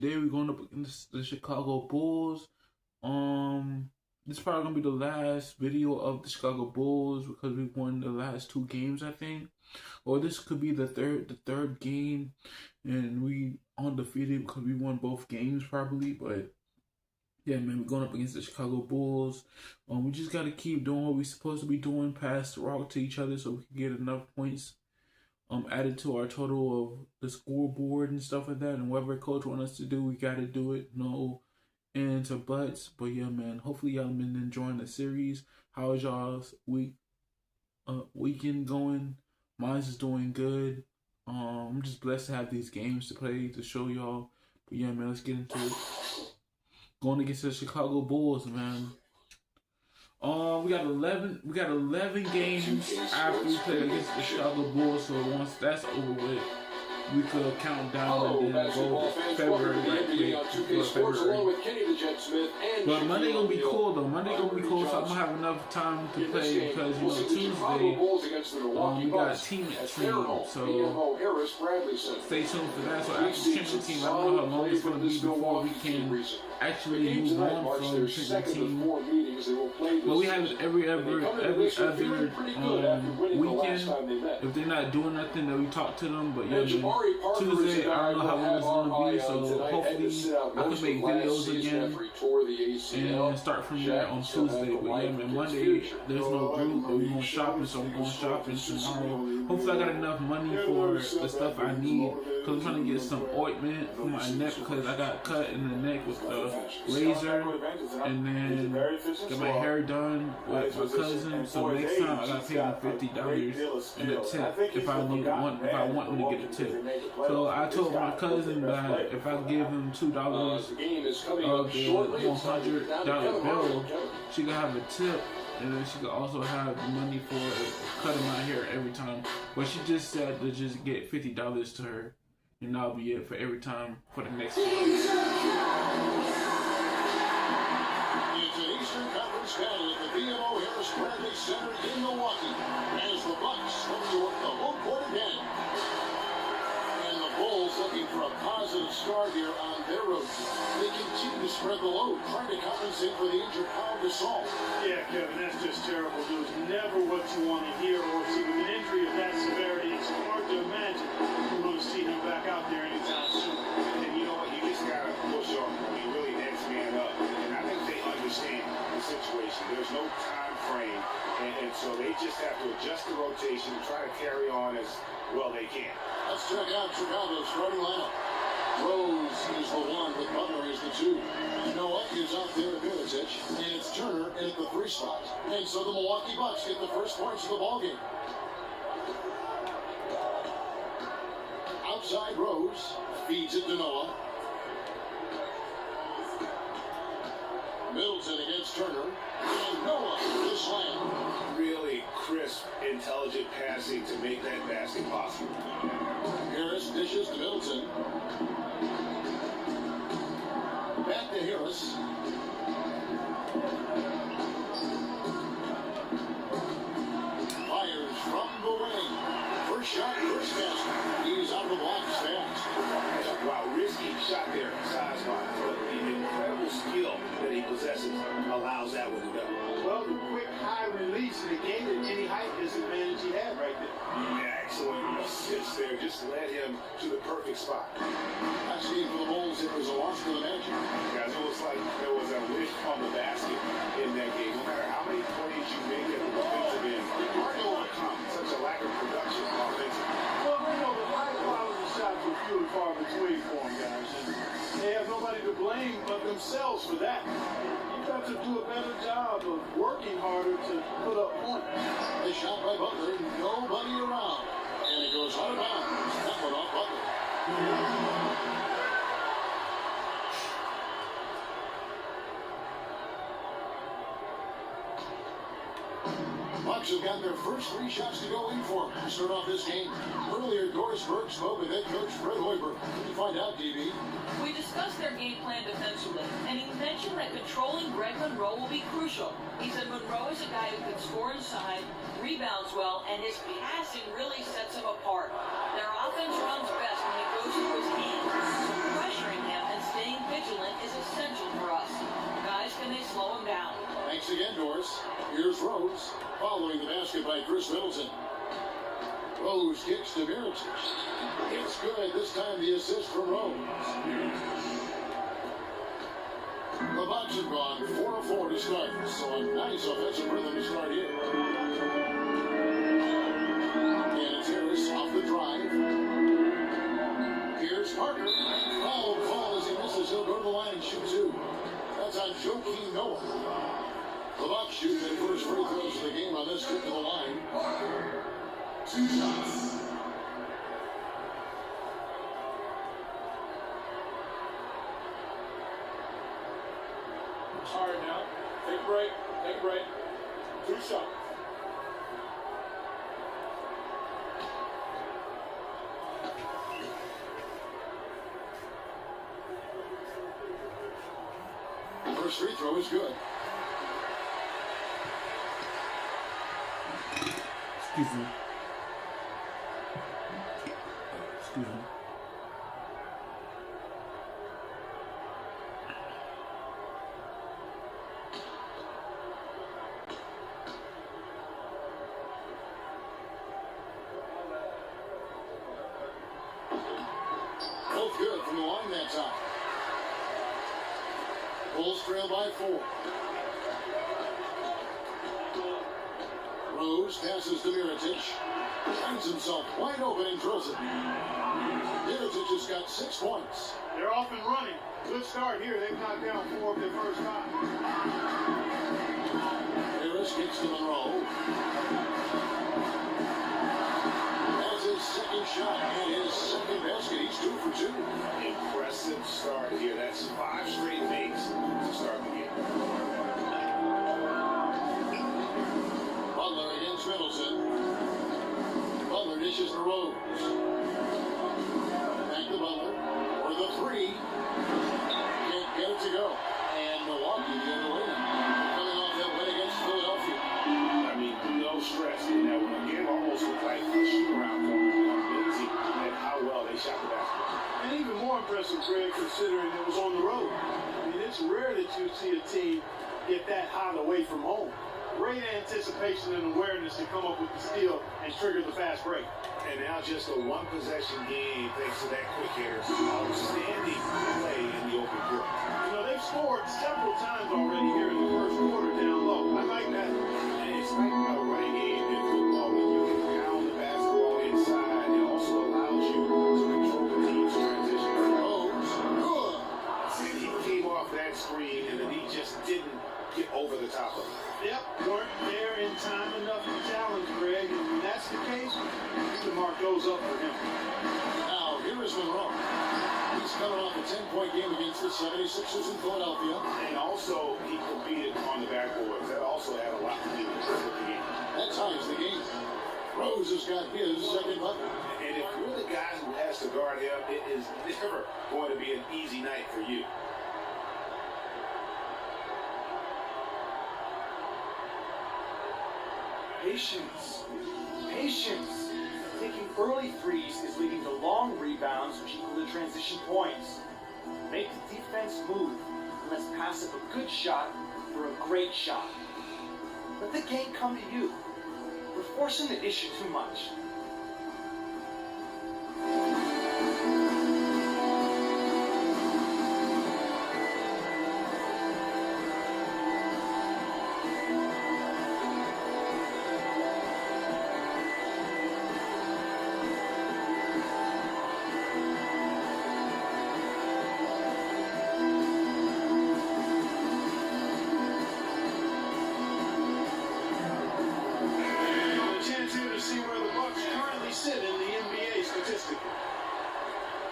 Today we're going up against the Chicago Bulls. This is probably gonna be the last video of the Chicago Bulls because we won the last 2 games, I think. Or this could be the third game, and we undefeated because we won both games probably. But yeah, man, we're going up against the Chicago Bulls. We just gotta keep doing what we're supposed to be doing, pass the rock to each other so we can get enough points added to our total of the scoreboard and stuff like that. And whatever coach wants us to do, we gotta do it. No ands or buts. But yeah, man, hopefully y'all been enjoying the series. How is y'all's weekend going? Mine's is doing good. I'm just blessed to have these games to play to show y'all. But yeah, man, let's get into it. Going against the Chicago Bulls, man. We got 11 games after we play against the Chicago Bulls. So once that's over with, we could count down and then go February, February. But Monday gonna be cool though. Monday gonna be cool, so I'm gonna have enough time to play because Tuesday we got a team at team. So stay tuned for that. So after championship team, I don't know how long it's gonna be before we can actually move on from championship team. But we have every other weekend. If they're not doing nothing, then we talk to them. But yeah, Tuesday, I don't know how long it's gonna be, so hopefully I can make videos again and start from there on Tuesday. But yeah, man, Monday there's no group, but we're going shopping, so I'm going shopping tomorrow. Hopefully I got enough money for the stuff I need, because I'm trying to get some ointment for my neck because I got cut in the neck with the razor, and then get my hair done with my cousin. So next time I gotta pay him $50 in a tip if I want him to get a tip. So I told my cousin that if I give him $2 of the $100 bill, she could have a tip, and then she could also have the money for cutting my hair every time. But she just said to just get $50 to her, and that'll be it for every time for the next one. Eastern Conference battle at the BMO Harris Bradley Center in Milwaukee as the Bucks look to work the home court again. And the Bulls looking for a positive start here on their road. They continue to spread the load, trying to compensate for the injured Pau Gasol. Yeah, Kevin, that's just terrible news. Never what you want to hear or see. With an injury of that severity, it's hard to imagine we're going to see him back out there anytime soon. And you know what? You just got to push on. I mean, really next man up. And I think they understand the situation. There's no time frame. And so they just have to adjust the rotation and try to carry on as well they can. Let's check out Chicago's starting lineup. Rose is the 1, with Butler is the 2. Noah is out there at Middleton, and it's Turner in at the 3 spot. And so the Milwaukee Bucks get the first points of the ballgame. Outside Rose feeds it to Noah. Middleton against Turner, and Noah the slam. Really crisp, intelligent passing to make that basket possible. Harris dishes to Middleton. Back to Harris. Fires from the wing. First shot, first basket. He's out of the blocks fast. Wow, risky shot there, size-wise. But the incredible skill that he possesses allows that one to go. Well, the quick high release negated any height disadvantage he had right there. Yeah, excellent assist there. Just led him to the perfect spot. Last game for the Bulls, it was a loss for the Magic. Guys, it was like there was a wish on the basket in that game. No matter how many plays you make at the defensive end, it's hard to overcome such a lack of production offensively. Well, we know the high quality shots were few and far between for him, guys. And they have nobody to blame but themselves for that. You've got to do a better job of working harder to put up points. A shot by Butler, nobody around. And it goes out of bounds. That one off Butler. Bucks have got their first 3 shots to go in for them to start off this game. Earlier, Doris Burke spoke with head coach Fred Hoiberg. What did you find out, DB? We discussed their game plan defensively, and he mentioned that controlling Greg Monroe will be crucial. He said Monroe is a guy who can score inside, rebounds well, and his passing really sets him apart. Their offense runs best when he goes to his hands, so pressuring him and staying Here's Rose, following the basket by Chris Middleton. Rose kicks to Mirotic. It's good. This time the assist from Rose. The Bucks have gone 4 of 4 to start, so a nice offensive rhythm to start here. And it's Harris off the drive. Here's Parker. Foul call as he misses. He'll go to the line and shoot 2. That's on Joakim Noah. The Bucks shoot their first free throws of the game on this trip to the line. 2 shots. All right, now, take a break, 2 shots. First free throw is good. Excuse me. Excuse me. Both good from the line that time. Bulls trail by 4. Rose passes to Mirotic. Finds himself wide open and drills it. Mirotic has got 6 points. They're off and running. Good start here. They've knocked down 4 of their first 5. Harris kicks to Monroe. That's his second shot and his second basket. He's 2 for 2. Impressive start here. That's 5 straight makes to start the game. Butler against Middleton. Butler dishes to Rose. Back to Butler for the 3. Can't get it to go. And Milwaukee the other way. Coming off that win against Philadelphia. I mean, no stress in that one. Again, almost looked like a shoot-around for them. Amazing at how well they shot the basketball. And even more impressive, Greg, considering it was on the road. I mean, it's rare that you see a team get that hot away from home. Great anticipation and awareness to come up with the steal and trigger the fast break. And now just a one-possession game thanks to that quick hitter. Outstanding play in the open court. You know, they've scored several times already here in the first quarter down low. I like that. And it's like a running game in football when you can pound the basketball inside. It also allows you to control the team's transition. Rose. Good. And he came off that screen, and then he just didn't get over the top of it. Yep, weren't there in time enough to challenge, Greg. And when that's the case, the mark goes up for him. Now, here is Monroe. He's coming off a 10-point game against the 76ers in Philadelphia. And also, he competed on the backboards. That also had a lot to do with the game. That ties the game. Rose has got his second bucket. And if you're the guy who has to guard him, it is never going to be an easy night for you. Patience. Patience. Taking early threes is leading to long rebounds, which equal to transition points. Make the defense move, and let's pass up a good shot for a great shot. Let the game come to you. We're forcing the issue too much.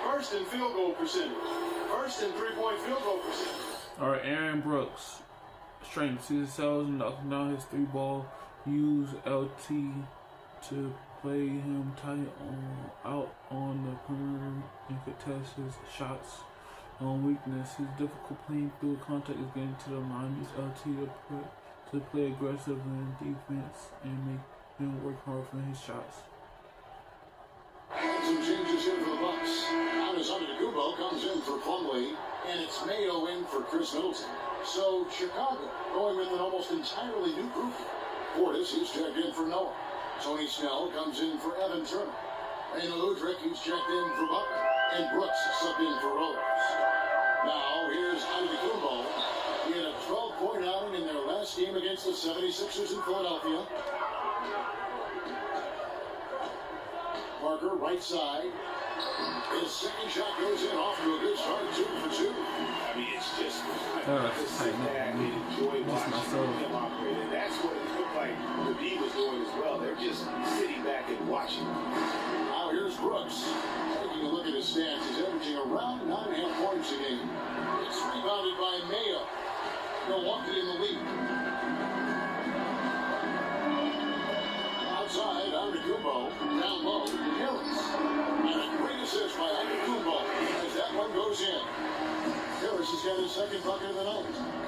First in field goal percentage. First in three-point field goal percentage. All right, Aaron Brooks, strength, season sells and knocking down his 3-ball. Use LT to play him tight out on the perimeter and contest his shots. On weakness, his difficult playing through contact is getting to the line. Use LT to play aggressive in defense and make him work hard for his shots. Some changes here for the Bucks. Giannis Antetokounmpo comes in for Plumlee, and it's Mayo in for Chris Middleton. So Chicago going with an almost entirely new group. Portis, who's checked in for Noah. Tony Snell comes in for Evan Turner. Rayno Udrih, who's checked in for Butler. And Brooks subbed in for Rose. Now, here's Antetokounmpo. He had a 12-point outing in their last game against the 76ers in Philadelphia. Parker, right side. His second shot goes in off to a good start, 2 for 2. I mean, it's just tighten up. enjoy watching him operate, and that's what it looked like the D was doing as well. They're just sitting back and watching. Now here's Brooks. Taking a look at his stats, he's averaging around 9.5 points a game. It's rebounded by Mayo. Milwaukee in the lead. Outside, Antetokounmpo. Down low, Harris. And a great assist by Antetokounmpo as that one goes in. Harris has got his second bucket of the night.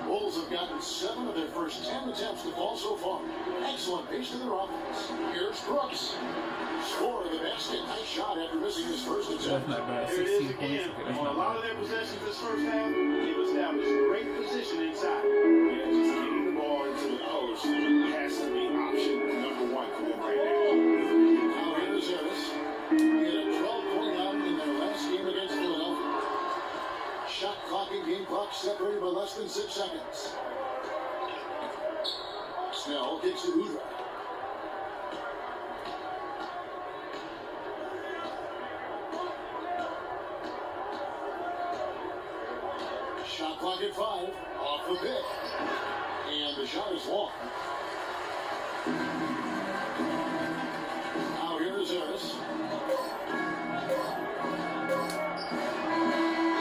Bulls have gotten 7 of their first 10 attempts to fall so far. Excellent pace to their offense. Here's Brooks. Score of the basket. Nice shot after missing his first attempt. That's not bad. There it is 16 points. again. Okay, that's On a not lot of bad. their possessions this first half, they've established great position inside. Yeah, just getting the ball into the post has to be option number 1 for them right now. Now here's Harris. He had a 12-point outing in their last game against Philadelphia. Shot clock and game clock separated by less than 6 seconds. Snell kicks to Udrih. Shot clock at 5. Off the pick. And the shot is long. Now here is Harris.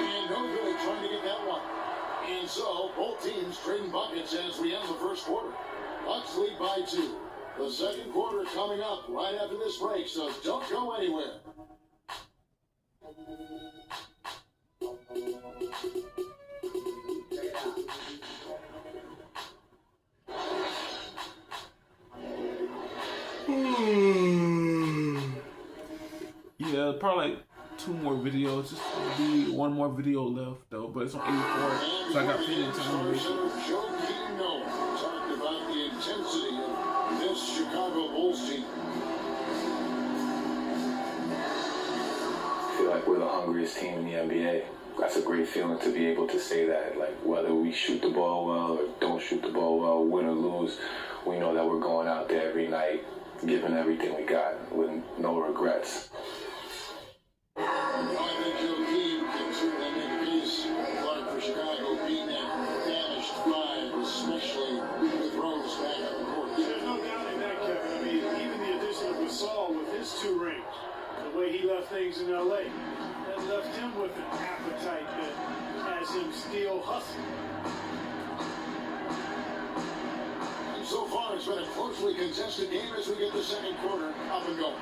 And no good trying to get that one. And so both teams trading buckets as we end the first quarter. Bucks lead by 2. The second quarter coming up right after this break, so don't go anywhere. Yeah, probably like 2 more videos. Just be 1 more video left though, but it's on 84, so I got plenty of time to wait. Joakim Noah talked about the intensity of this Chicago Bulls team. I feel like we're the hungriest team in the NBA. That's a great feeling to be able to say that. Like, whether we shoot the ball well or don't shoot the ball well, win or lose, we know that we're going out there every night, giving everything we got with no regrets. I think Joakim can certainly make a case for Chicago being that damaged drive, especially with Rose back on the court. There's no doubt in that, Kevin. I mean, even the addition of Gasol with his 2 rings, the way he left things in L.A., that left him with an appetite that has him still hustling. And so far, it's been a closely contested game as we get the second quarter up and going.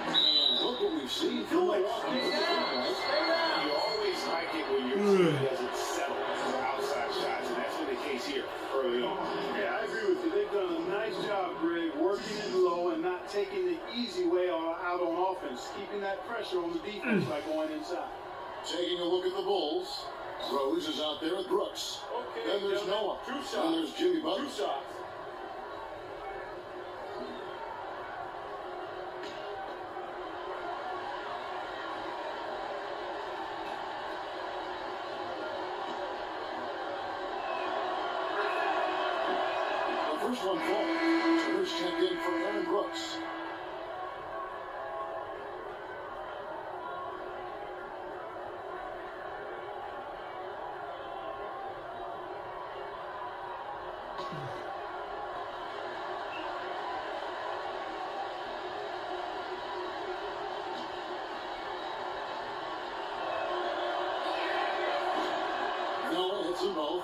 And look what we've seen from Milwaukee. You always like it when your team doesn't settle for outside shots, and that's been the case here early on. Yeah, I agree with you. They've done a nice job, Greg, working it low and not taking the easy way out on offense, keeping that pressure on the defense by going inside. Taking a look at the Bulls. Rose is out there with Brooks. Okay, Then there's Noah. Then there's Jimmy Butler. 2 shots. The first one falls. Turner's checked in for Aaron Brooks. Noah hits them both.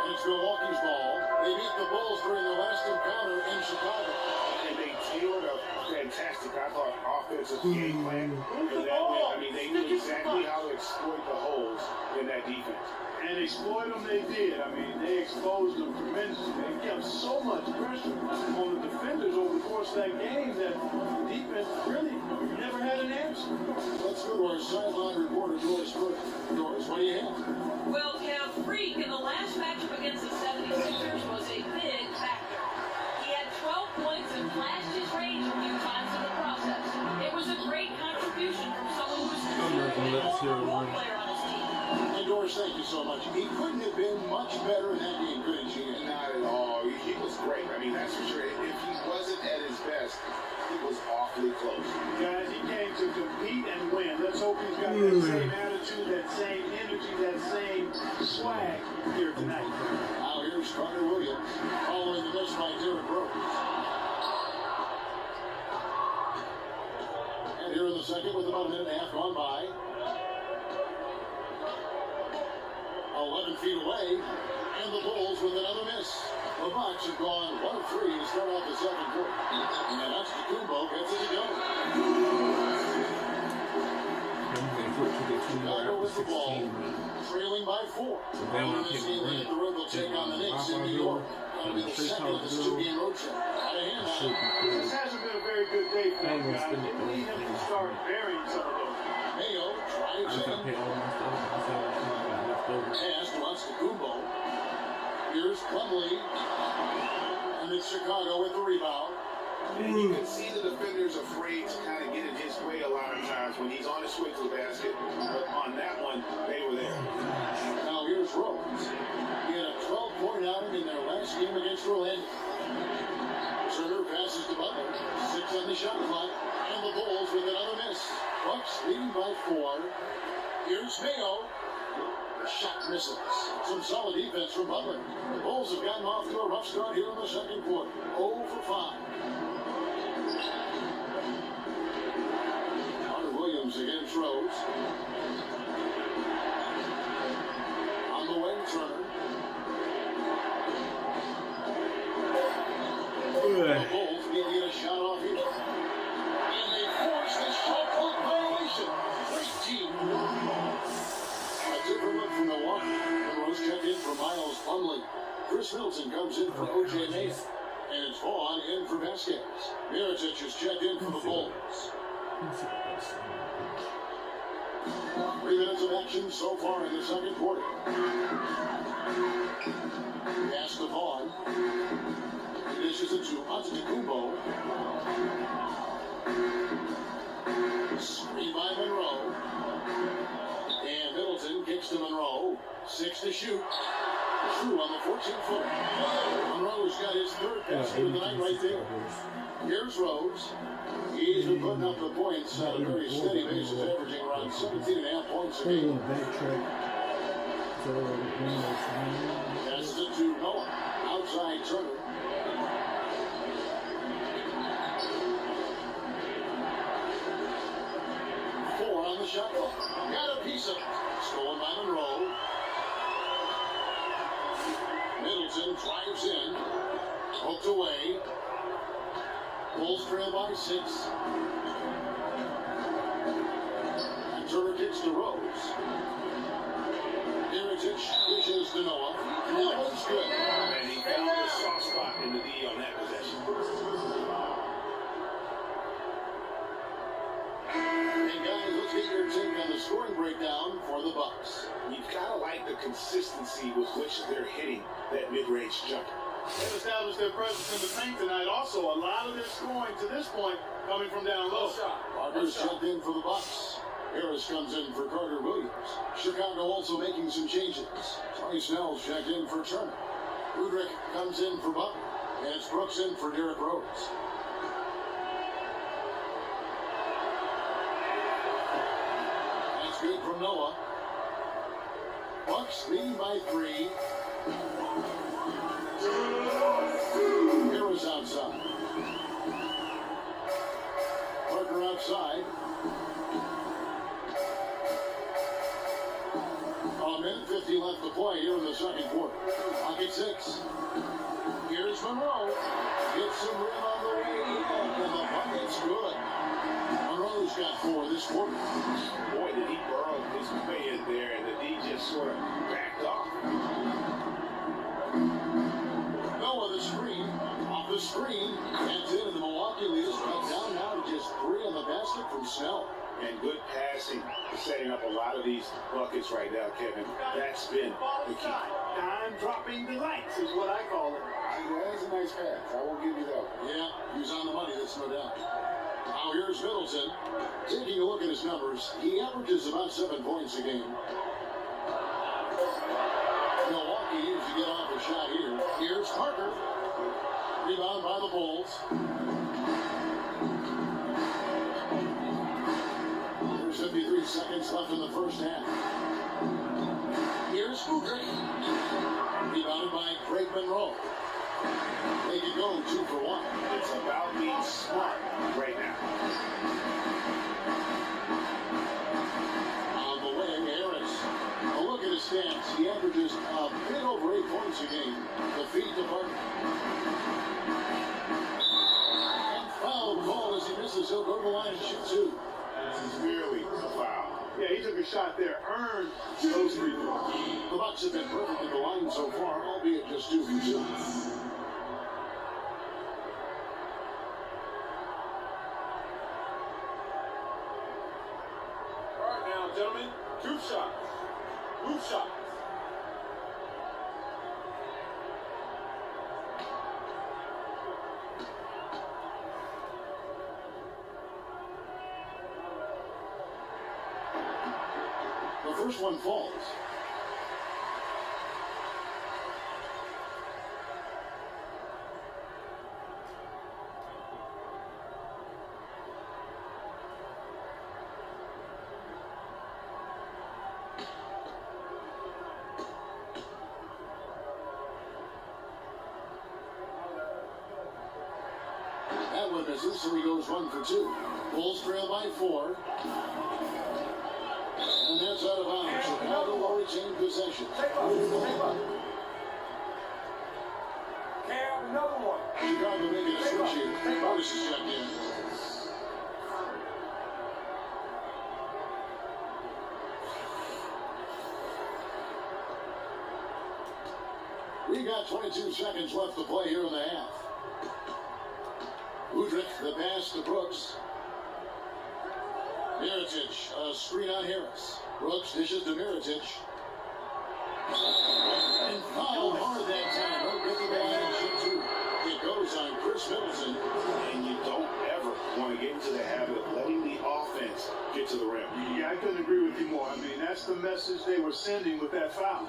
And it's Milwaukee's ball. They beat the Bulls during the last encounter in Chicago. And they tailored a fantastic, I thought, offensive game plan. And that way, I mean, they knew exactly how to exploit the holes in that defense. And exploit them they did. I mean, they exposed them tremendously. They kept so much pressure on the defenders over the course of that game that the defense really never had an answer. Let's go to our sideline reporter, Doris Burke. Doris, what do you have? Well, Kev, Freak in the last matchup against the 76ers was a big factor. He had 12 points and flashed his range a few times in the process. It was a great contribution from someone who's a former role player on his team. And Doris, thank you so much. He couldn't have been much better in that game, couldn't he? Not at all. He was great. I mean, that's for sure. If he wasn't at his best, he was awfully close. Guys, he came to compete and win. Let's hope he's got that same attitude, that same energy, that same swag here tonight. Now here's Carter Williams following the miss by Derrick Rose. And here in the second with about a minute and a half gone by. 11 feet away, and the Bulls with another miss. The Bucks have gone 1 of 3 to start off the second quarter. And that's Kumbo gets it to go. Chicago with the ball, trailing by 4. In this game, they hit the road, they'll take on the Knicks in New York. That'll be the second of this 2-game road trip. Out of hand now. This hasn't been a very good day for him, guys. We need him to start burying some of those. Mayo drives in. Pass to Antetokounmpo. Here's Plumlee. And it's Chicago with the rebound. And you can see the defenders afraid to kind of get in his way a lot of times when he's on his way to the basket. But on that one, they were there. Now here's Rose. He had a 12-point outing in their last game against Orlando. Turner passes to Butler. 6 on the shot clock. And the Bulls with another miss. Bucks leading by 4. Here's Mayo. The shot misses. Some solid defense from Butler. The Bulls have gotten off to a rough start here in the second quarter. 0 for 5. Carter Williams against Rose. On the way, Turner. The Bulls need to get a shot off here. And they force the shot clock violation. Great team. A different look from Milwaukee. Rose checked in for Miles Plumlee. Chris Middleton comes in for O.J. Mayo. And it's Vaughn in for Vasquez. Mirotic is checked in for the Bulls. 3 minutes of action so far in the second quarter. Pass to Vaughn. He dishes it to Antetokounmpo. Screen by Monroe. And Middleton kicks to Monroe. 6 to shoot. True on the 14-footer. Monroe's got his third basket of the night right there. Here's Rose. He's been putting up the points on a very steady basis, averaging around 17.5 points a game. Passes it to Noah. Outside Turner. Four on the shot clock. Got a piece of it. Stolen by Monroe. Middleton drives in. Hooked away. Bulls trail by 6. And Turner kicks to Rose. Mirotic dishes to Noah. And that one's good. And he found the soft spot in the D on that possession. Hey guys, let's get your take on the scoring breakdown for the Bucks. You've got to like the consistency with which they're hitting that mid-range jumper. They've established their presence in the paint tonight. Also, a lot of their scoring to this point coming from down low. Parker's checked in for the Bucks. Harris comes in for Carter Williams. Chicago also making some changes. Sonny Snell's checked in for Turner. Udrich comes in for Butler. And it's Brooks in for Derrick Rose. That's good from Noah. Bucks leading by 3. Harris outside. Parker outside. A minute 50 left to play here in the second quarter. Clock at 6. Here's Monroe. Gets some rim on the way in, and the bucket's good. Monroe's got 4 this quarter. Boy, did he burrow his way in there, and the D just sort it from Snell. And good passing, setting up a lot of these buckets right now, Kevin. That's been the key. Dime-dropping delights is what I call it. That's a nice pass. I won't give you that one. Yeah, he was on the money, that's no doubt. Now here's Middleton. Taking a look at his numbers, he averages about 7 points a game. Milwaukee needs to get off a shot here. Here's Parker. Rebound by the Bulls. There's 53 seconds left in the first half. Here's Udrich. Rebounded by Greg Monroe. They can go 2 for 1. It's about being smart right now. On the wing, Harris. A look at his stats. He averages a bit over 8 points a game. The feed to Parker. And foul call as he misses. He'll go to the line and shoot 2. This is merely a foul. Yeah, he took a shot there. Earned those free throws. The Bucks have been perfect at the line so far, albeit just 2 for 2. All right, now, gentlemen, 2 shots. 2 shots. The first one falls. That one misses, so he goes 1 for 2. Bulls trail by 4. And that's out of bounds. Chicago will retain possession. Cam, another one. Chicago making a switch here. Morris is checked in. We got 22 seconds left to play here in the half. Udrich, the pass to Brooks. Mirotic, a screen on Harris. Brooks dishes to Mirotic. And fouled hard that time. Don't get to the line and shoot 2. It goes on Chris Middleton. And you don't ever want to get into the habit of letting the offense get to the rim. Yeah, I couldn't agree with you more. I mean, that's the message they were sending with that foul.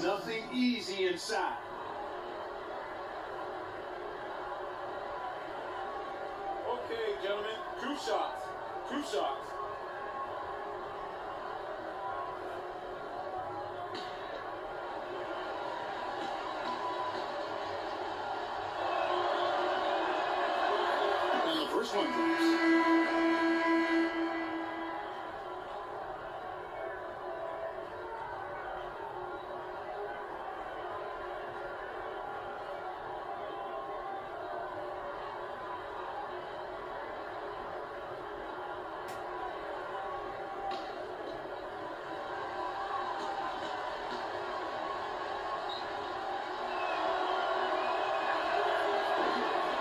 Nothing easy inside. Okay, gentlemen, 2 shots. 2 shots. And the first one goes.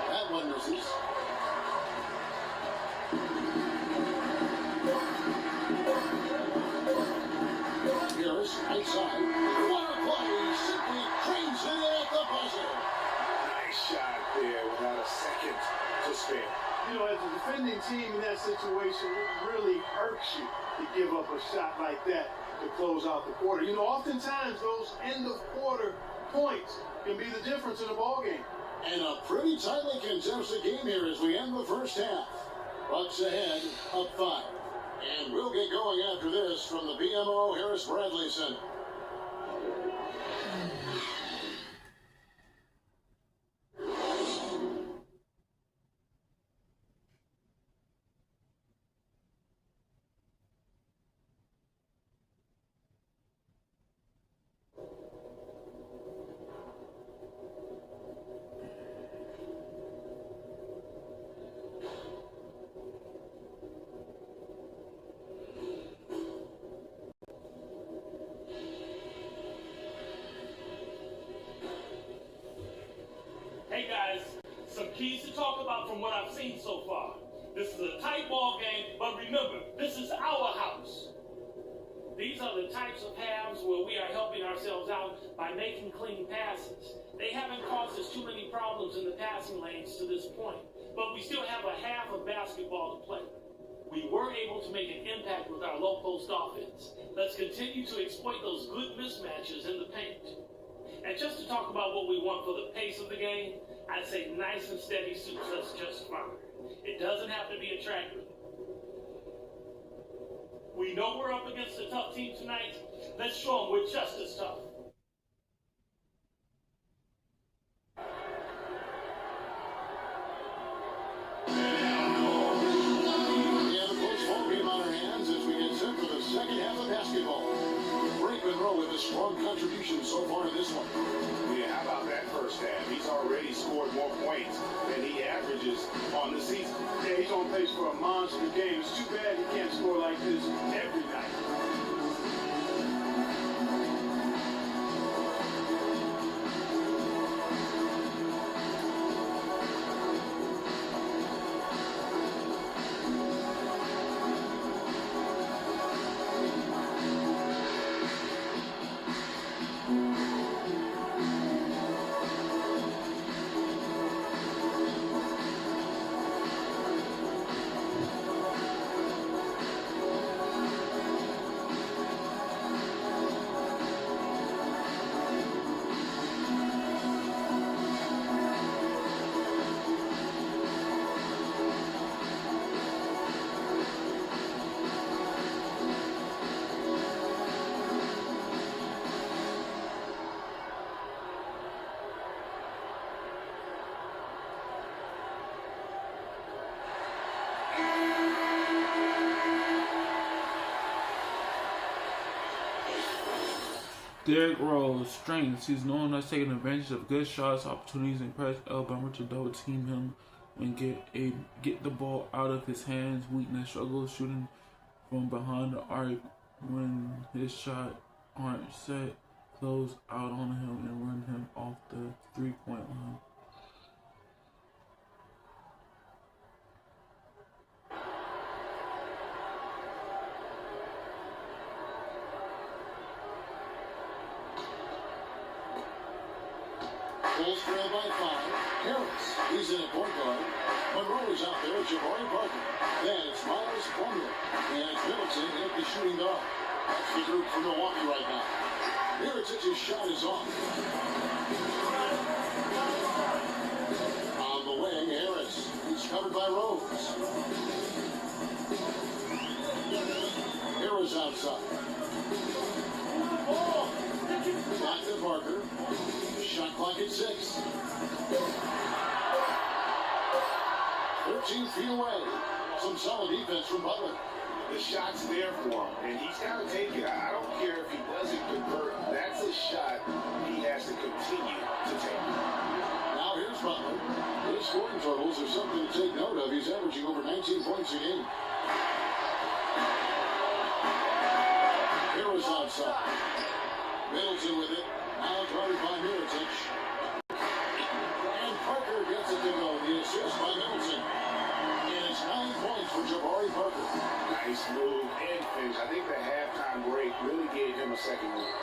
That one misses. Harris, right side. What a play! Simply cranes it at the buzzer. Nice shot there without a second to spare. You know, as a defending team in that situation, it really hurts you to give up a shot like that to close out the quarter. You know, oftentimes those end-of-quarter points can be the difference in a ball game. And a pretty tightly contested game here as we end the first half. Bucks ahead, up 5. And we'll get going after this from the BMO Harris Bradley Center. Hey guys, some keys to talk about from what I've seen so far. This is a tight ball game, but remember, this is our house. These are the types of halves where we are helping ourselves out by making clean passes. They haven't caused us too many problems in the passing lanes to this point, but we still have a half of basketball to play. We were able to make an impact with our low post offense. Let's continue to exploit those good mismatches in the paint. And just to talk about what we want for the pace of the game, I'd say nice and steady suits us just fine. It doesn't have to be attractive. We know we're up against a tough team tonight. Let's show them we're just as tough. Second half of basketball. Franklin Rowe with a strong contribution so far in this one. Yeah, how about that first half? He's already scored more points than he averages on the season. Yeah, he's on pace for a monster game. It's too bad he can't score like this every night. Derrick Rose strengths. He's known as taking advantage of good shots, opportunities, and press Alabama to double team him and get the ball out of his hands. Weakness: struggles shooting from behind the arc when his shot aren't set. Close out on him and run him off the three-point line. Bulls trail by 5. Harris, he's in a point guard. Monroe is out there. Jabari Parker. Then it's Miles Plumlee. And it's Middleton at the shooting guard. That's the group for Milwaukee right now. Mirotic's shot is off. On the wing, Harris. He's covered by Rose. Harris outside. Back to Parker. Shot clock at 6. 13 feet away. Some solid defense from Butler. The shot's there for him, and he's got to take it. I don't care if he doesn't convert. That's a shot he has to continue to take. Now here's Butler. His scoring totals are something to take note of. He's averaging over 19 points a game. Harris outside. Middleton with it. Now guarded by Mirotic. And Parker gets it to go. The assist by Middleton. And it's 9 points for Jabari Parker. Nice move and finish. I think the halftime break really gave him a second move.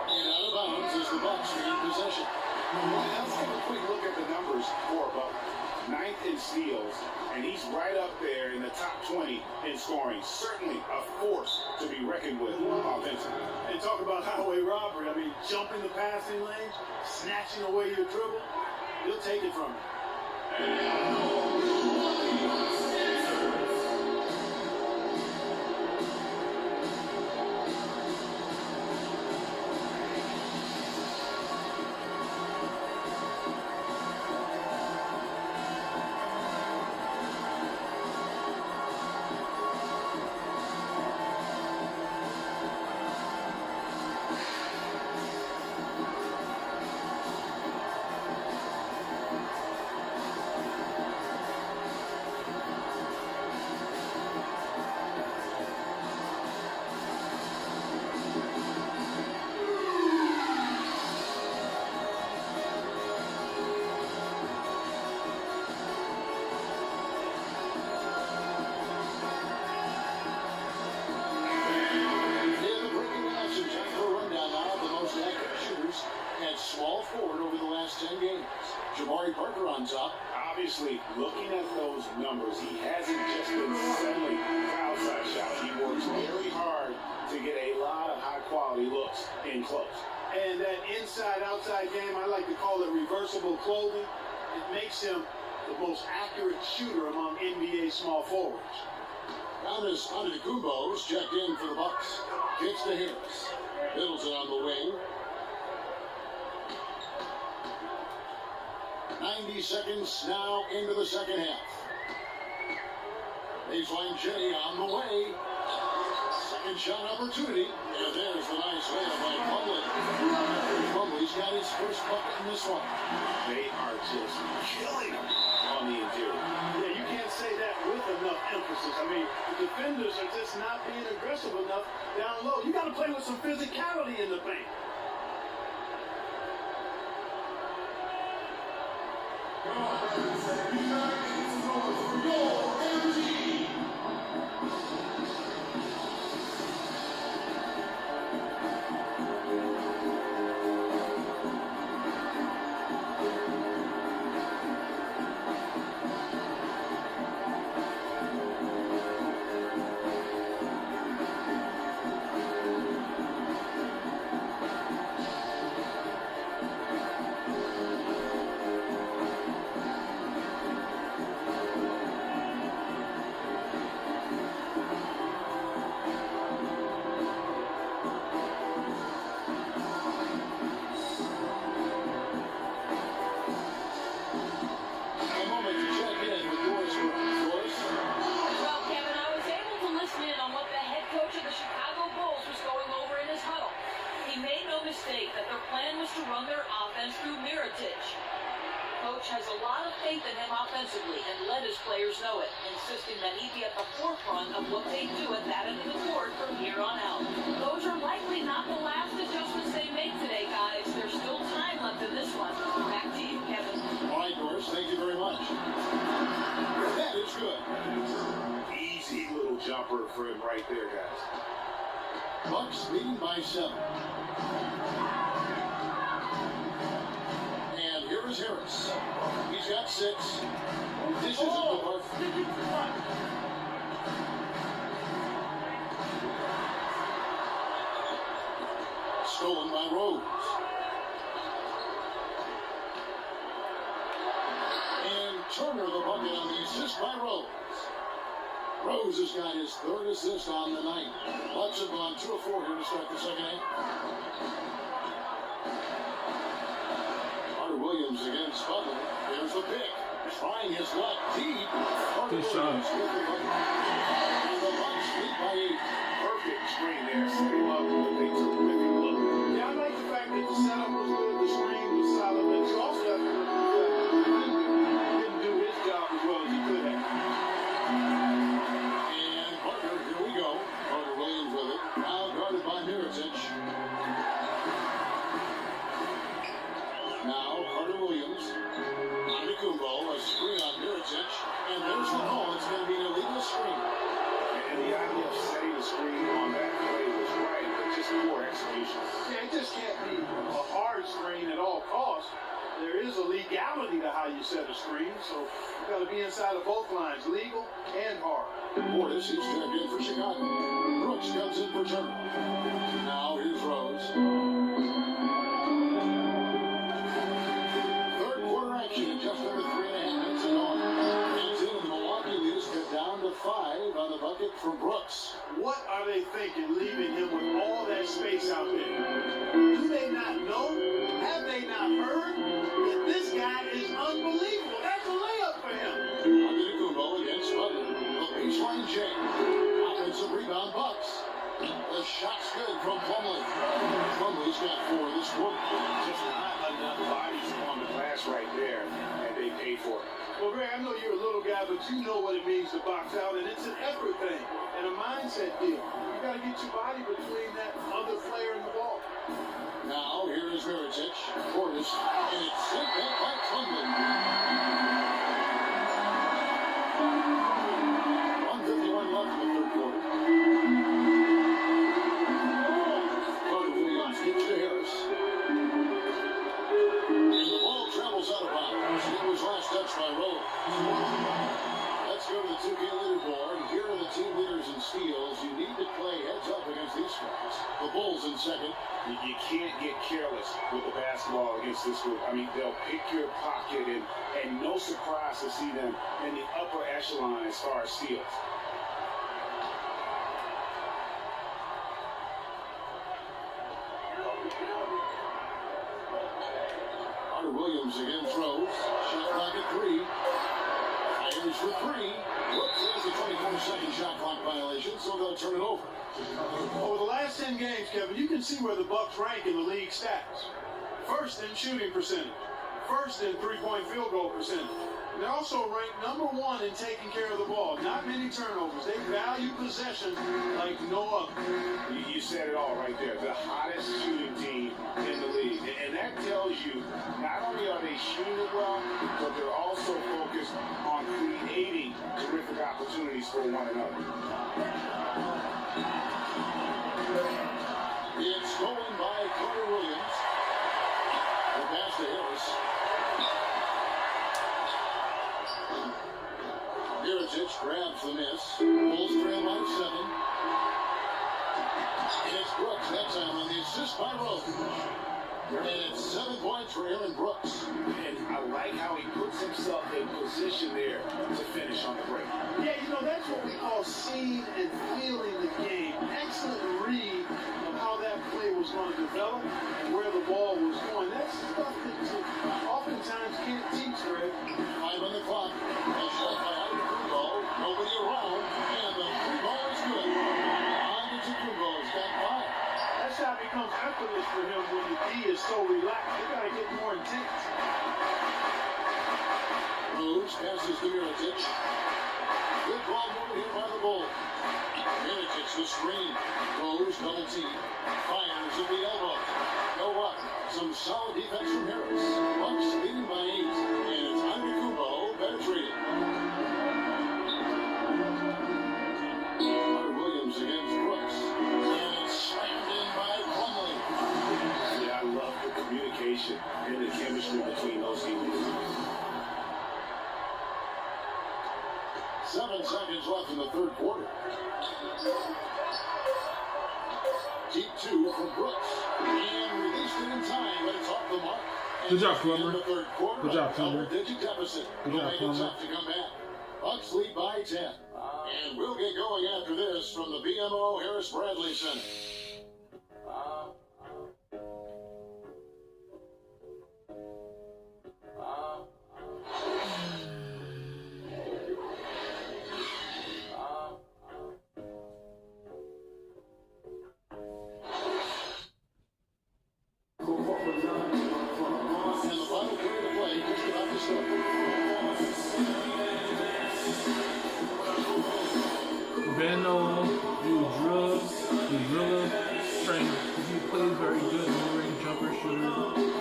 And out of bounds is the Bucks in possession. Let's take a quick look at the numbers for Butler. 9th in steals, and he's right up there in the top 20 in scoring. Certainly a force to be reckoned with offensively. And talk about highway robbery. I mean, jumping the passing lane, snatching away your dribble. He'll take it from you. obviously, looking at those numbers, he hasn't just been settling for outside shots. He works very hard to get a lot of high-quality looks in close. And that inside-outside game, I like to call it reversible clothing. It makes him the most accurate shooter among NBA small forwards. Giannis Antetokounmpo is checked in for the Bucks. Kicks to Harris. Middleton on the wing. 90 seconds now into the second half. Baseline J on the way. Second shot opportunity. And there's the nice layup by Plumlee. Plumlee's got his first bucket in this one. They are just killing him on the interior. Yeah, you can't say that with enough emphasis. I mean, the defenders are just not being aggressive enough down low. You got to play with some physicality in the paint. Coach has a lot of faith in him offensively and let his players know it, insisting that he be at the forefront of what they do at that end of the court from here on out. Those are likely not the last adjustments they make today, guys. There's still time left in this one. Back to you, Kevin. All right, Doris, thank you very much. That is good. Easy little jumper for him right there, guys. Bucks leading by 7. And here is Harris. He's got 6. Dishes at the mark. Stolen by Rose. And Turner the bucket on the assist by Rose. Rose has got his 3rd assist on the night. Bucks have gone 2 of 4 here to start the second half. Carter Williams against Butler. Here's the pick. Trying his luck deep. Carter Good Williams shot. with the bucket. And the Bucks lead by 8. Perfect screen there. Set him up with a terrific look. Yeah, I like the fact that the setup was good, the screen was solid, but you also have to look at the fact that he didn't do his job as well as he could have. And Parker, here we go. Carter Williams with it. Now guarded by Mirotic. Now Carter Williams. Antetokounmpo, a screen on Mirotic. And there's the call. It's going to be an illegal screen. And the idea of setting the screen on that play was right, but just poor execution. Yeah, it just can't be a hard screen at all costs. There is a legality to how you set a screen, so you got to be inside of both lines, legal and hard. Portis is checked in for Chicago. Brooks comes in for Turner. Now here's Rose. Third quarter action in just under 3.5 minutes and on. And in the Milwaukee leaders cut down to 5 on the bucket from Brooks. What are they thinking, leaving him with all that space out there? Do they not know? Have they not heard that this guy is unbelievable? That's a layup for him. Antetokounmpo against Butler. The baseline J. Offensive rebound Bucks. The shot's good from Plumlee. Plumlee's got 4 this quarter. Just not enough bodies on the glass right there, and they paid for it. Well, Greg, I know you're a little guy, but you know what it means to box out, and it's an effort thing and a mindset deal. You got to get your body between that other player and the ball. Now, here is Mirotic. Portis. And it's sent back by Plumlee. 1:51 left in the third quarter. Carter Williams gets to Harris. And the ball travels out of bounds. It was last touched by Rose. second. You can't get careless with the basketball against this group. I mean, they'll pick your pocket, and no surprise to see them in the upper echelon as far as steals. Carter Williams again throws. Shot clock at 3. Fires for 3. Whoops, there's a 24-second shot clock violation, so they'll turn it over. Over the last 10 games, Kevin, you can see where the Bucks rank in the league stats. First in shooting percentage. First in three-point field goal percentage. And they're also ranked number 1 in taking care of the ball. Not many turnovers. They value possession like no other. You said it all right there. The hottest shooting team in the league. And that tells you not only are they shooting it well, but they're also focused on creating terrific opportunities for one another. It's stolen by Carter Williams. The pass to Harris. Mirotic grabs the miss. Bulls trail by 7. And it's Brooks that time on the assist by Rose. And it's 7 points for Aaron Brooks. And I like how he puts himself in position there to finish on the break. Yeah, you know, that's what we call seeing and feeling the game. Excellent read of how that play was going to develop and where the ball was going. That's stuff that you oftentimes can't teach, Greg. 5 on the clock. A shot by Antetokounmpo. Nobody around. And the free ball is good. Antetokounmpo's got 5. That shot becomes effortless for him when the D is so relaxed. They got to get more intense. Rose passes to Mirotic. Good ball movement here by the Bulls. Mirotic the screen. Rose double team. Fires at the elbow. Go up. Some solid defense from Harris. Bucks leading by 8. And it's Antetokounmpo penetrating. Carter Williams against Brooks. And it's slammed in by Plumlee. Yeah, I love the communication and the chemistry between those teams. 7 seconds left in the third quarter. Deep 2 from Brooks. And released it in time, but it's off the mark. Good job, Plummer. Good job, Plummer. Double-digit deficit. Good job, Plummer. Tough to come back. Bucks lead by 10. And we'll get going after this from the BMO Harris Bradley Center. And the final period of play just about to start. Beno, you driller, strength. He plays very good mid-range jumper shooter,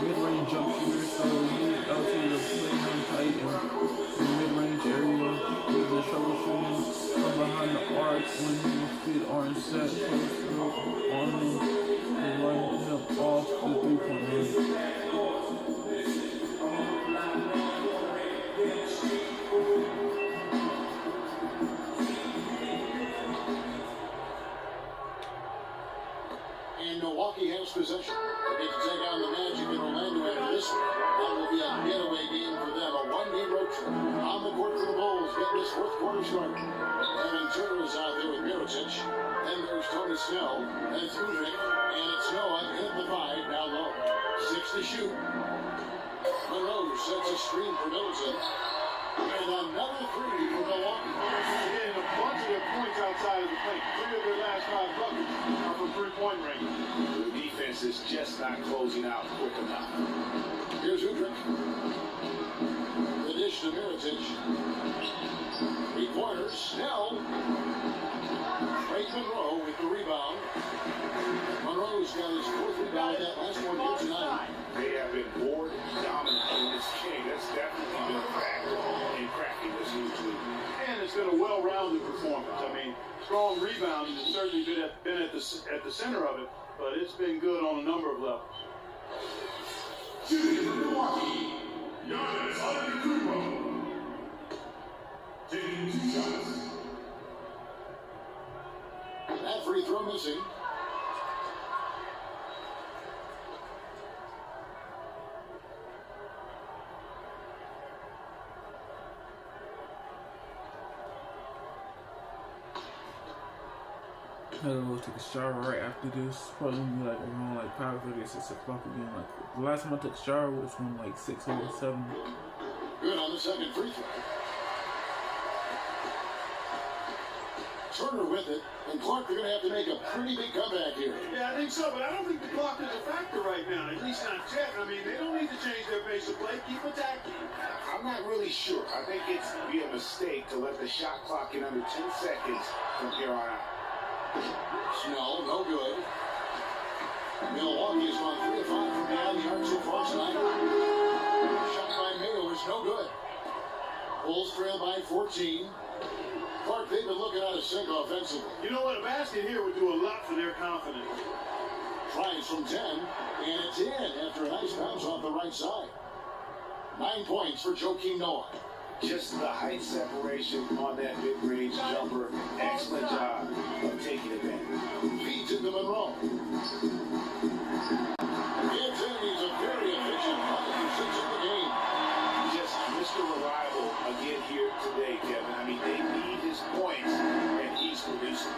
mid-range jump shooter, so you LT to play him tight in the mid-range area. With the troubleshooting from behind the arc when his feet aren't set, close on him and run him off the three-point line. And Milwaukee has possession. They get to take on the Magic in Orlando after this one. That will be a getaway game for them, a one-game road trip. On the court for the Bulls, getting this fourth quarter started. Evan Turner is out there with Mirotic. Then there's Tony Snell, and Thudrick, and it's Noah in the 5, now low. 6 to shoot. Monroe sets a screen for Middleton. And another 3 for Milwaukee. Getting a bunch of their points outside of the paint. 3 of their last 5 buckets are from three-point range. The defense is just not closing out quick enough. Here's Udrich. The dish to Mirotic. 3-pointers. Snell. Straight Monroe with the rebound. Monroe's got his 4th rebound that last one here tonight. They have been board dominant in this game. That's definitely been a factor in cracking this huge lead. And it's been a well-rounded performance. I mean, strong rebounding has certainly been at the center of it, but it's been good on a number of levels. Shooting from Milwaukee, Giannis Antetokounmpo. Taking 2 shots. That free throw missing. I'm gonna go take a shower right after this. Probably gonna be like around like 5:30 or 6 o'clock again. Like the last time I took a shower was from like 6 or 7. Good on the second free throw. Turner with it, and Clark, they're going to have to make a pretty big comeback here. Yeah, I think so, but I don't think the clock is a factor right now, at least not yet. I mean, they don't need to change their pace of play. Keep attacking. I'm not really sure. I think it's be a mistake to let the shot clock get under 10 seconds from here on out. Snell, no good. Milwaukee has gone 3 of 5 from beyond the arc so far tonight. Shot by Mayo is no good. Bulls trail by 14. Clark, they've been looking out of sync offensively. You know what? A basket here would do a lot for their confidence. Tries from 10, and it's in after a nice bounce off the right side. 9 points for Joakim Noah. Just the height separation on that mid-range jumper. Excellent job of taking advantage. Feeds into Monroe. Gets in. He's a very efficient 5 for 6 in the game. Just Mr. Reliable again here today, Kevin. I mean, they need his points, and he's producing.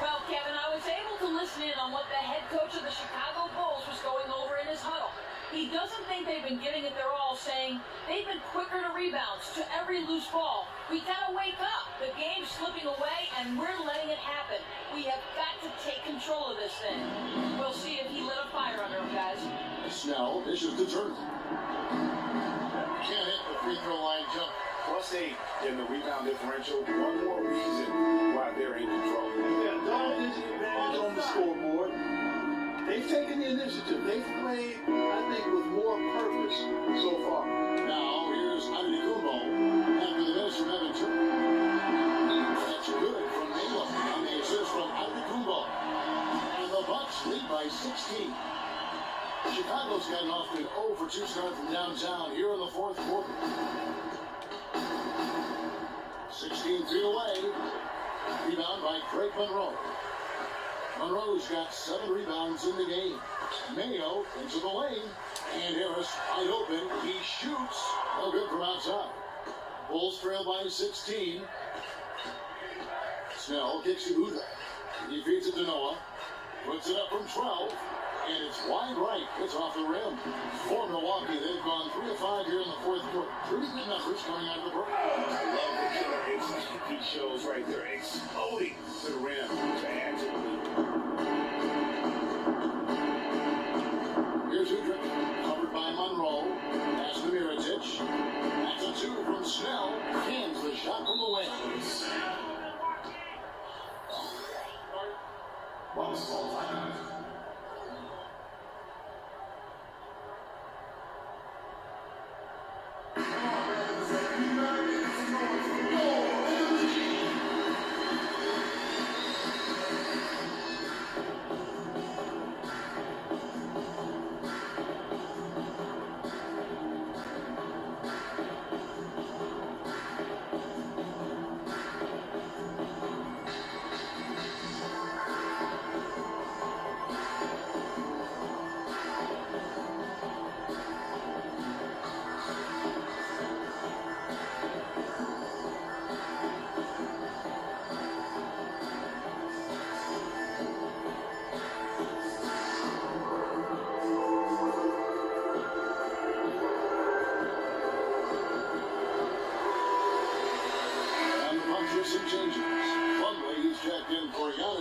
Well, Kevin, I was able to listen in on what the head coach of the Chicago Bulls was going over in his huddle. He doesn't think they've been giving it their all, saying they've been quicker to rebounds, to every loose ball. We gotta wake up. The game's slipping away, and we're letting it happen. We have got to take control of this thing. We'll see if he lit a fire under him, guys. Snell dishes to Turner. Can't hit the free throw line jump. +8 in the rebound differential. One more reason why they're in control. Yeah, double-digit advantage on the scoreboard. They've taken the initiative. They've played, I think, with more purpose so far. Now, here's Antetokounmpo after the miss from Evan Turner. That's good from Mayo on the assist from Antetokounmpo. And the Bucks lead by 16. Chicago's gotten off to an 0 for 2 start from downtown here in the fourth quarter. 16 feet away. Rebound by Craig Monroe. Monroe's got 7 rebounds in the game. Mayo into the lane. And Harris wide open. He shoots. No good from outside. Bulls trail by 16. Snell kicks to Uda. He feeds it to Noah. Puts it up from 12. And it's wide right. It's off the rim. For Milwaukee, they've gone 3 of 5 here in the fourth quarter. Pretty good numbers coming out of the break. I love the killer instinct he shows right there, exploding to the rim to add to the lead. Here's Udrich, covered by Monroe. Pass to Mirotic. That's a 2 from Snell. Cans the shot from the wings.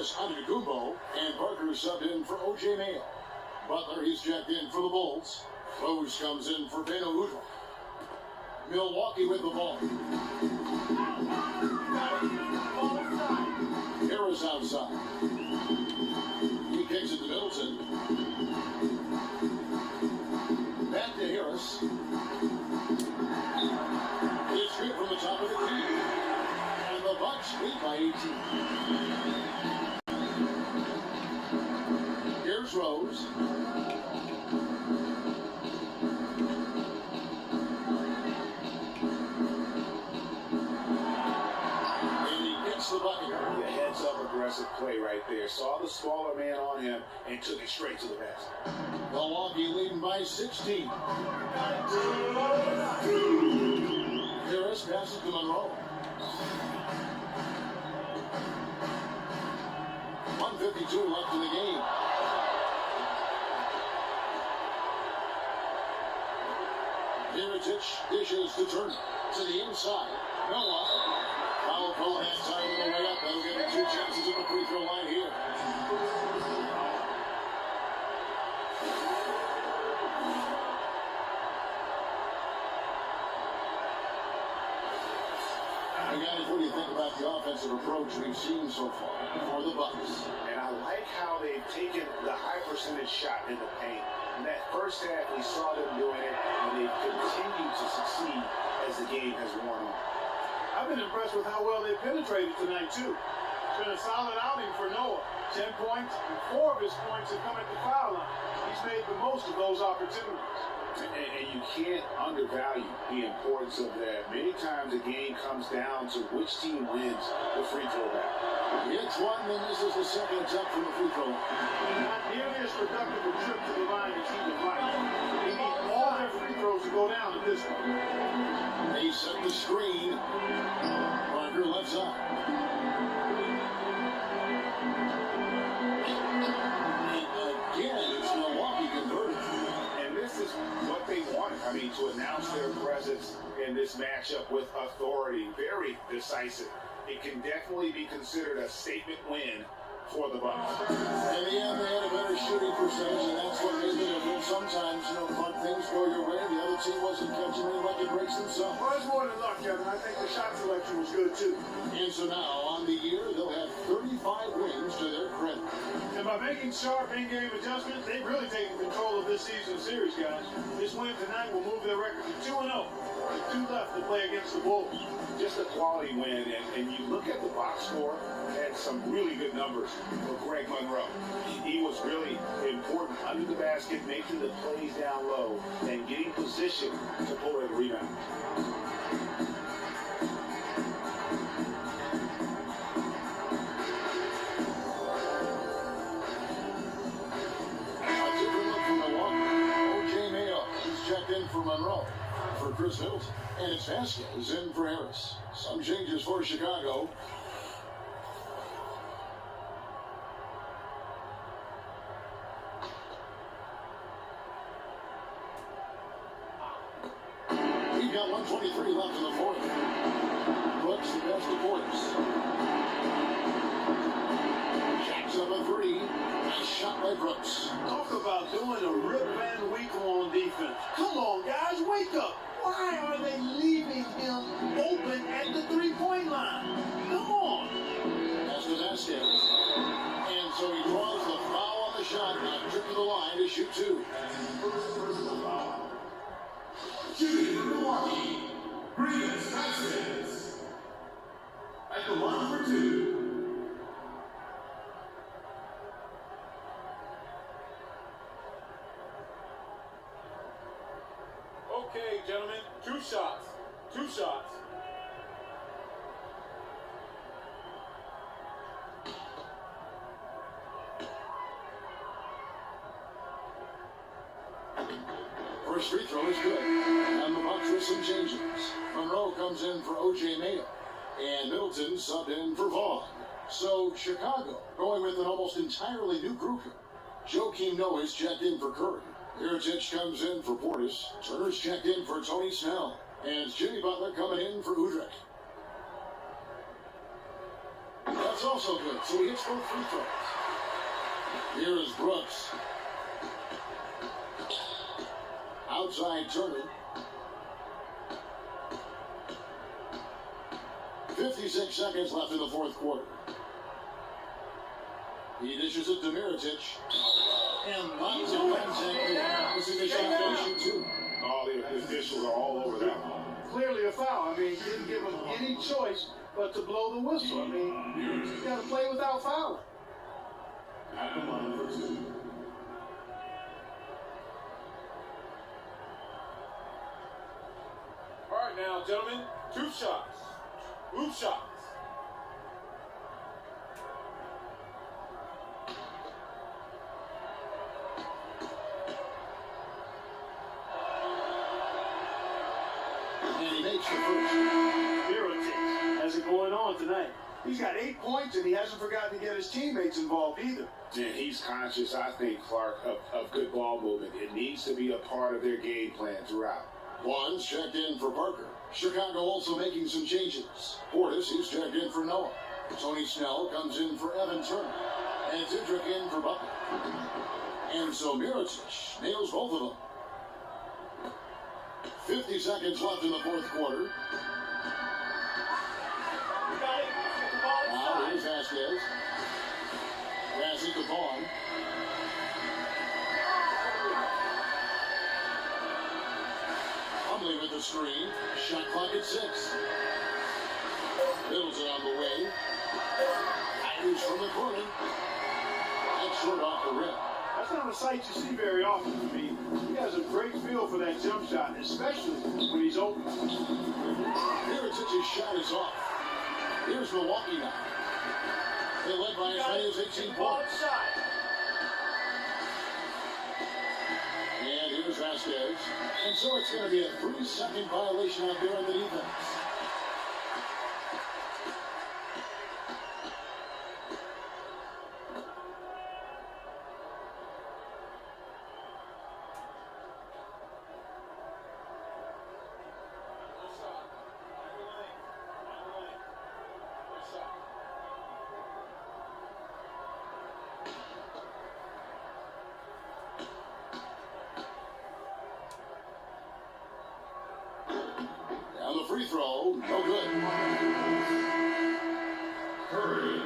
Giannis Antetokounmpo, and Parker subbed in for O.J. Mayo. Butler, he's checked in for the Bulls. Rose comes in for Beno Udrih. Milwaukee with the ball. Harris outside. He kicks it to Middleton. Back to Harris. It's good from the top of the key. And the Bucks lead by 18. Here's Rose. The heads-up aggressive play right there. Saw the smaller man on him and took it straight to the basket. Milwaukee leading by 16. Harris passes to Monroe. 1:52 left in the game. Mirotic dishes to Turner to the inside. Noah. Foul call halftime on the way up. That'll give him 2 chances at the free throw line here. Guys, what do you think about the offensive approach we've seen so far for the Bucks? And I like how they've taken the high percentage shot in the paint. In that first half, we saw them doing it, and they've continued to succeed as the game has worn on. I've been impressed with how well they penetrated tonight, too. It's been a solid outing for Noah. 10 points, and 4 of his points have come at the foul line. He's made the most of those opportunities. And you can't undervalue the importance of that. Many times a game comes down to which team wins the free throw battle. It's one, and this is the second attempt from the free throw. Not nearly as productive a trip to the line as he would like. They need all their free throws to go down at this point. They set the screen. Parker left side. Again, it's Milwaukee converted. And this is what they wanted. I mean, to announce their presence in this matchup with authority, very decisive. It can definitely be considered a statement win for the Bucks. In the end, they had a better shooting percentage, and that's what made the difference. Sometimes, Clark, things go your way. The other team wasn't catching any lucky breaks themselves. Well, it's more than luck, Kevin. I think the shot selection was good, too. And so now, on the year, they'll have 35 wins to their credit. And by making sharp in-game adjustments, they've really taken control of this season's series, guys. This win tonight will move their record to 2-0. With 2 left to play against the Bulls. Just a quality win, and you look at the box score, had some really good numbers for Greg Monroe. He was really important under the basket, making the plays down low, and getting position to pull a rebound. O.J. Mayo is checked in for Monroe. For Chris Middleton. And it's Vasquez in for Harris. Some changes for Chicago. We've got 1:23 left in the fourth. Brooks, the best of points. Jacks up a 3. Nice shot by Brooks. Talk about doing a Rip Van Winkle on defense. Come on, guys, wake up. Why are they leaving him open at the 3-point line? Come on. That's the Vasquez. And so he draws the foul on the shot. Now trip to the line to shoot 2. Shooting for Milwaukee, Brinas Vasquez. At the line for 2. Okay, gentlemen, 2 shots. 2 shots. First free throw is good. And the Bucks with some changes. Monroe comes in for O.J. Mayo. And Middleton subbed in for Vaughn. So Chicago going with an almost entirely new group here. Joakim Noah is checked in for Curry. Mirotic comes in for Portis. Turner's checked in for Tony Snell. And Jimmy Butler coming in for Udrih. That's That's also good. So he hits both free throws. Here is Brooks. Outside Turner. 56 seconds left in the fourth quarter. He dishes it to Mirotic. And lots of contact. This is a shot finish too. All the officials are all over that one. Clearly a foul. I mean, didn't give him any choice but to blow the whistle. I mean, you got to play without fouling. At the line for two. All right, now, gentlemen, 2 shots. Blue shots. And he makes the first. Mirotic has it going on tonight. He's got 8 points, and he hasn't forgotten to get his teammates involved either. And he's conscious, I think, Clark, of good ball movement. It needs to be a part of their game plan throughout. Juan's checked in for Parker. Chicago also making some changes. Portis is checked in for Noah. Tony Snell comes in for Evan Turner. And Tidrick in for Butler. And so Mirotic nails both of them. 50 seconds left in the fourth quarter. Now here's Vasquez. Passing to Vaughn. Plumlee with the screen. Shot clock at 6. Middleton on the way. Tigers from the corner. That's short off the rim. That's not a sight you see very often for me. He has a great feel for that jump shot, especially when he's open. Mirotic's shot is off. Here's Milwaukee now. They led by as many as 18 points. And here's Vasquez. And so it's going to be a 3-second violation out there on the defense. Free throw, no good. Curry.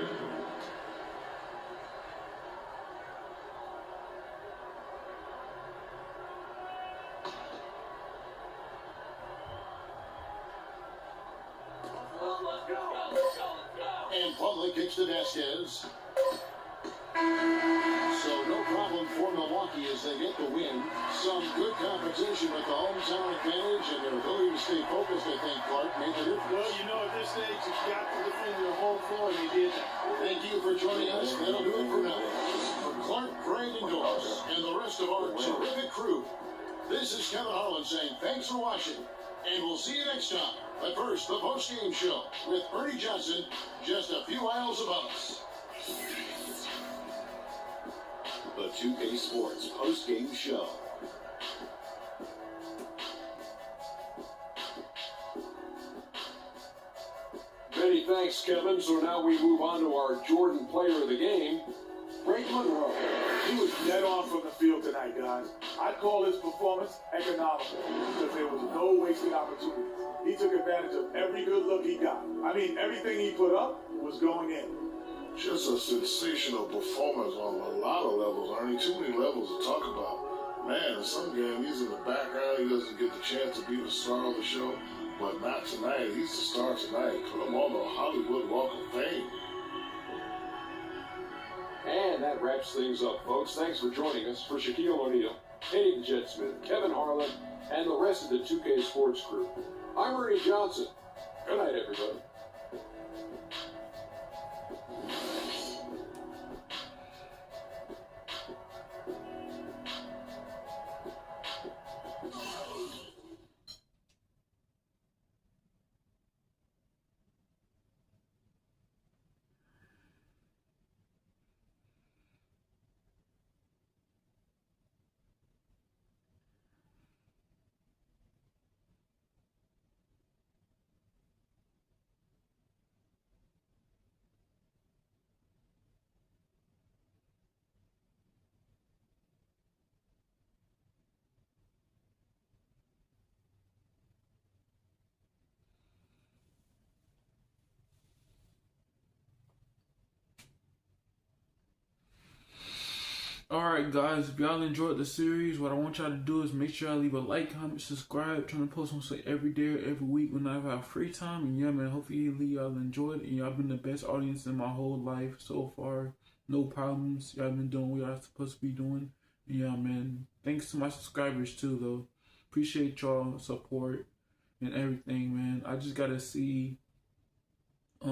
And Plumlee kicks to Vasquez. So no problem for Milwaukee as they get the win. Some good competition with the hometown advantage and their ability to stay focused, I think, Clark, made the difference. Well, you know, at this stage, you've got to defend your home floor, and they did that. Thank you for joining us. That'll do it for now. For Clark, Craig, and Doris, and the rest of our terrific crew, this is Kevin Harlan saying thanks for watching, and we'll see you next time. But first, the post-game show with Ernie Johnson, just a few aisles above us. The 2K Sports post-game show. Many thanks, Kevin. So now we move on to our Jordan Player of the Game, Frank Monroe. He was dead on from the field tonight, guys. I'd call his performance economical because there was no wasted opportunities. He took advantage of every good look he got. I mean, everything he put up was going in. Just a sensational performance on a lot of levels. Ernie, too many levels to talk about. Man, in some game, he's in the background. He doesn't get the chance to be the star of the show. But not tonight. He's the star tonight. Put him on the Hollywood Walk of Fame. And that wraps things up, folks. Thanks for joining us. For Shaquille O'Neal, Eddie the Jet Smith, Kevin Harlan, and the rest of the 2K Sports crew, I'm Ernie Johnson. Good night, everybody. Alright guys, if y'all enjoyed the series, what I want y'all to do is make sure y'all leave a like, comment, subscribe. Trying to post on say every day or every week when I have free time. And yeah, man, hopefully y'all enjoyed it. And y'all been the best audience in my whole life so far. No problems. Y'all been doing what y'all supposed to be doing. And yeah, man, thanks to my subscribers too, though. Appreciate y'all support and everything, man. I just gotta see how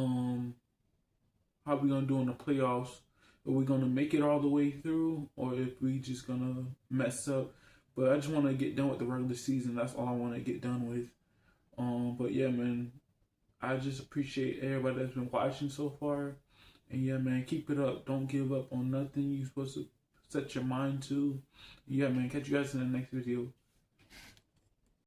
we gonna do in the playoffs. Are we gonna make it all the way through, or if we just gonna mess up? But I just want to get done with the regular season. That's all I want to get done with. But yeah, man, I just appreciate everybody that's been watching so far. And yeah, man, keep it up. Don't give up on nothing you're supposed to set your mind to. Yeah, man, catch you guys in the next video.